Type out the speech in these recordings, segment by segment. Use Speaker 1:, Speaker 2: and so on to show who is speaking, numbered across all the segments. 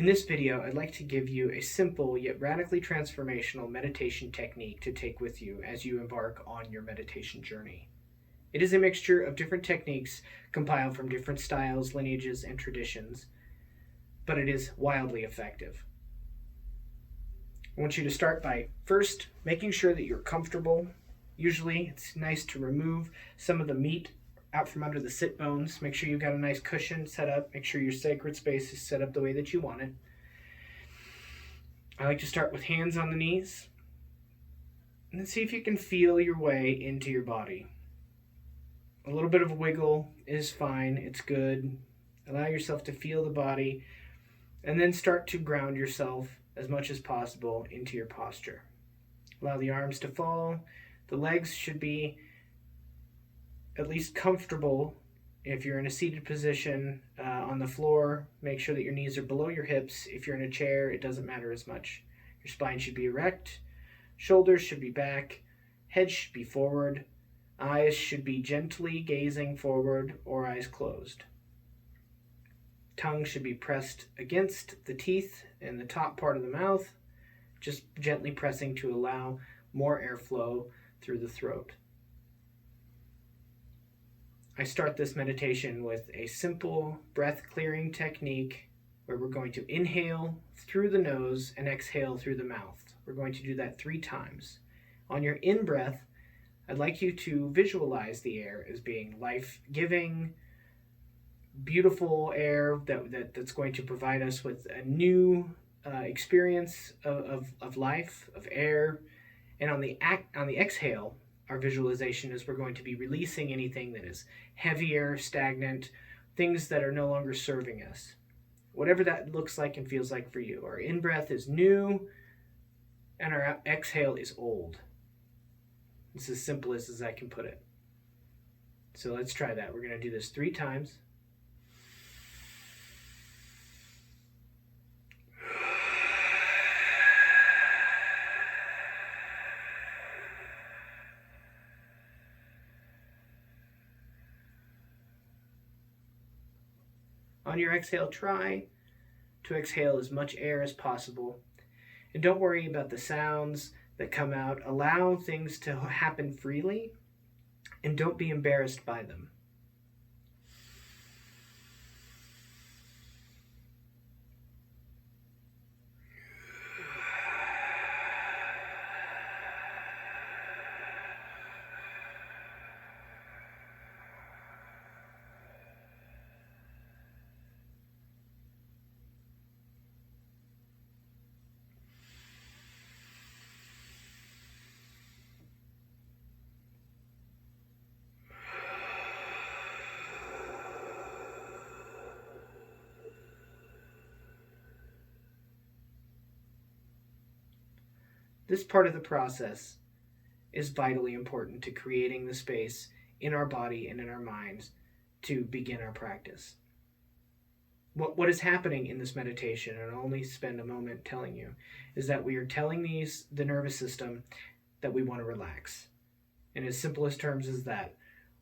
Speaker 1: this video, I'd like to give you a simple yet radically transformational meditation technique to take with you as you embark on your meditation journey. It is a mixture of different techniques compiled from different styles, lineages, and traditions, but it is wildly effective. I want you to start by first making sure that you're comfortable. Usually it's nice to remove some of the meat out from under the sit bones. Make sure you've got a nice cushion set up. Make sure your sacred space is set up the way that you want it. I like to start with hands on the knees, and then see if you can feel your way into your body. A little bit of a wiggle is fine. It's good. Allow yourself to feel the body, and then start to ground yourself as much as possible into your posture. Allow the arms to fall. The legs should be at least comfortable. If you're in a seated position on the floor, make sure that your knees are below your hips. If you're in a chair, it doesn't matter as much. Your spine should be erect, shoulders should be back, head should be forward, eyes should be gently gazing forward or eyes closed. Tongue should be pressed against the teeth in the top part of the mouth, just gently pressing to allow more airflow through the throat. I start this meditation with a simple breath clearing technique where we're going to inhale through the nose and exhale through the mouth. We're going to do that 3 times. On your in-breath, I'd like you to visualize the air as being life-giving, beautiful air that's going to provide us with a new experience of life, of air. And on the exhale, our visualization is we're going to be releasing anything that is heavier, stagnant, things that are no longer serving us. Whatever that looks like and feels like for you. Our in-breath is new, and our exhale is old. It's as simple as I can put it. So let's try that. We're going to do this 3 times. On your exhale, try to exhale as much air as possible. And don't worry about the sounds that come out. Allow things to happen freely, and don't be embarrassed by them. This part of the process is vitally important to creating the space in our body and in our minds to begin our practice. What is happening in this meditation, and I'll only spend a moment telling you, is that we are telling the nervous system that we want to relax. In as simplest terms as that,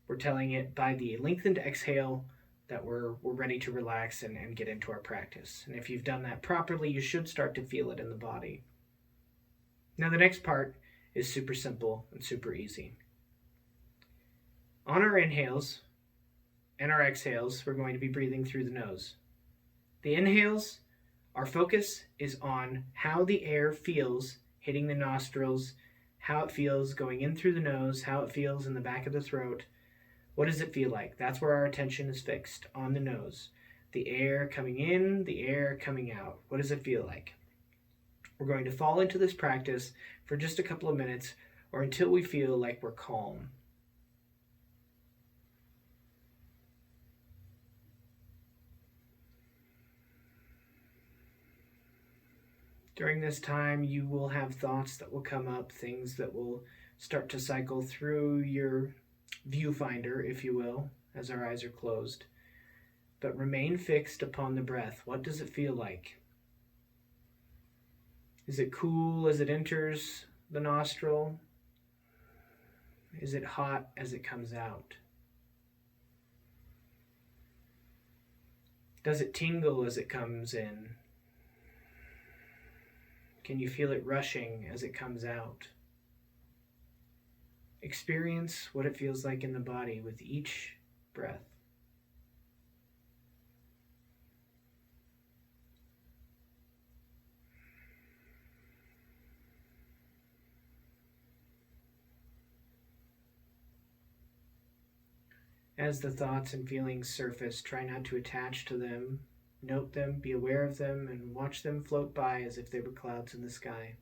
Speaker 1: we're telling it by the lengthened exhale that we're ready to relax and get into our practice. And if you've done that properly, you should start to feel it in the body. Now the next part is super simple and super easy. On our inhales and our exhales, we're going to be breathing through the nose. The inhales, our focus is on how the air feels hitting the nostrils, how it feels going in through the nose, how it feels in the back of the throat. What does it feel like? That's where our attention is fixed, on the nose. The air coming in, the air coming out. What does it feel like? We're going to fall into this practice for just a couple of minutes or until we feel like we're calm. During this time, you will have thoughts that will come up, things that will start to cycle through your viewfinder, if you will, as our eyes are closed. But remain fixed upon the breath. What does it feel like? Is it cool as it enters the nostril? Is it hot as it comes out? Does it tingle as it comes in? Can you feel it rushing as it comes out? Experience what it feels like in the body with each breath. As the thoughts and feelings surface, try not to attach to them. Note them, be aware of them, and watch them float by as if they were clouds in the sky.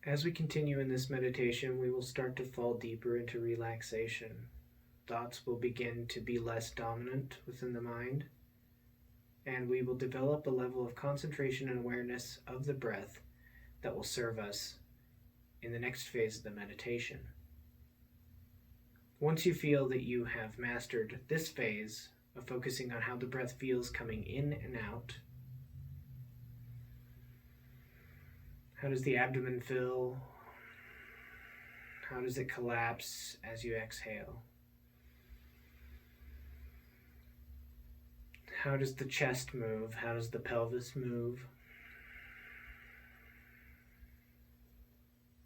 Speaker 1: As we continue in this meditation, we will start to fall deeper into relaxation. Thoughts will begin to be less dominant within the mind, and we will develop a level of concentration and awareness of the breath that will serve us in the next phase of the meditation. Once you feel that you have mastered this phase of focusing on how the breath feels coming in and out, how does the abdomen fill? How does it collapse as you exhale? How does the chest move? How does the pelvis move?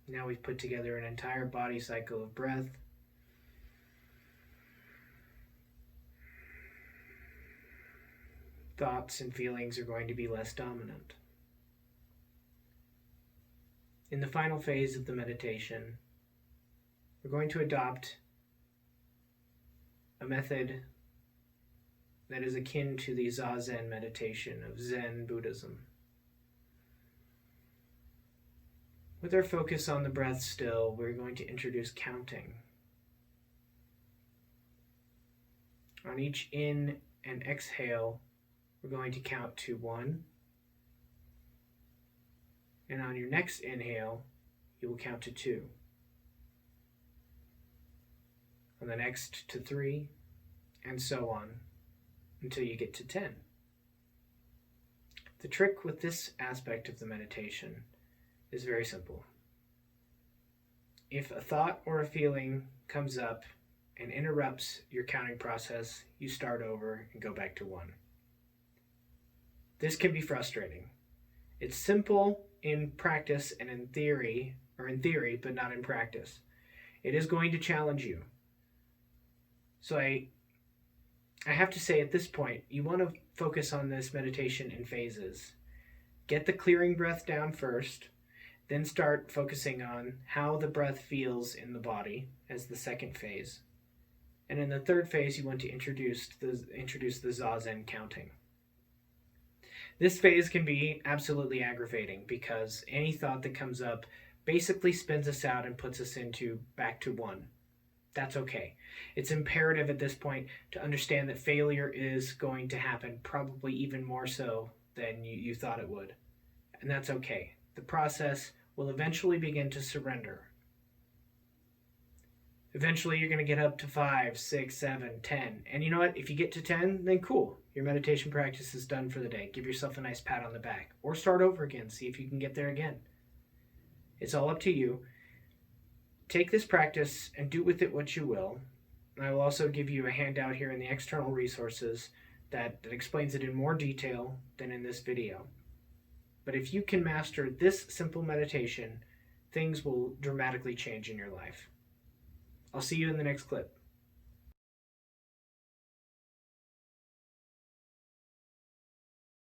Speaker 1: Now we've put together an entire body cycle of breath. Thoughts and feelings are going to be less dominant. In the final phase of the meditation, we're going to adopt a method that is akin to the Zazen meditation of Zen Buddhism. With our focus on the breath still, we're going to introduce counting. On each in and exhale, we're going to count to 1. And on your next inhale, you will count to 2. On the next to 3, and so on, until you get to 10. The trick with this aspect of the meditation is very simple. If a thought or a feeling comes up and interrupts your counting process, you start over and go back to 1. This can be frustrating. It's simple in practice and in theory, but not in practice. It is going to challenge you. So I have to say at this point, you want to focus on this meditation in phases. Get the clearing breath down first, then start focusing on how the breath feels in the body as the second phase. And in the third phase, you want to introduce the Zazen counting. This phase can be absolutely aggravating because any thought that comes up basically spins us out and puts us back to 1. That's okay. It's imperative at this point to understand that failure is going to happen, probably even more so than you thought it would. And that's okay. The process will eventually begin to surrender. Eventually you're going to get up to 5, 6, 7, 10. And you know what? If you get to 10, then cool. Your meditation practice is done for the day. Give yourself a nice pat on the back. Or start over again. See if you can get there again. It's all up to you. Take this practice and do with it what you will. I will also give you a handout here in the external resources that explains it in more detail than in this video. But if you can master this simple meditation, things will dramatically change in your life. I'll see you in the next clip.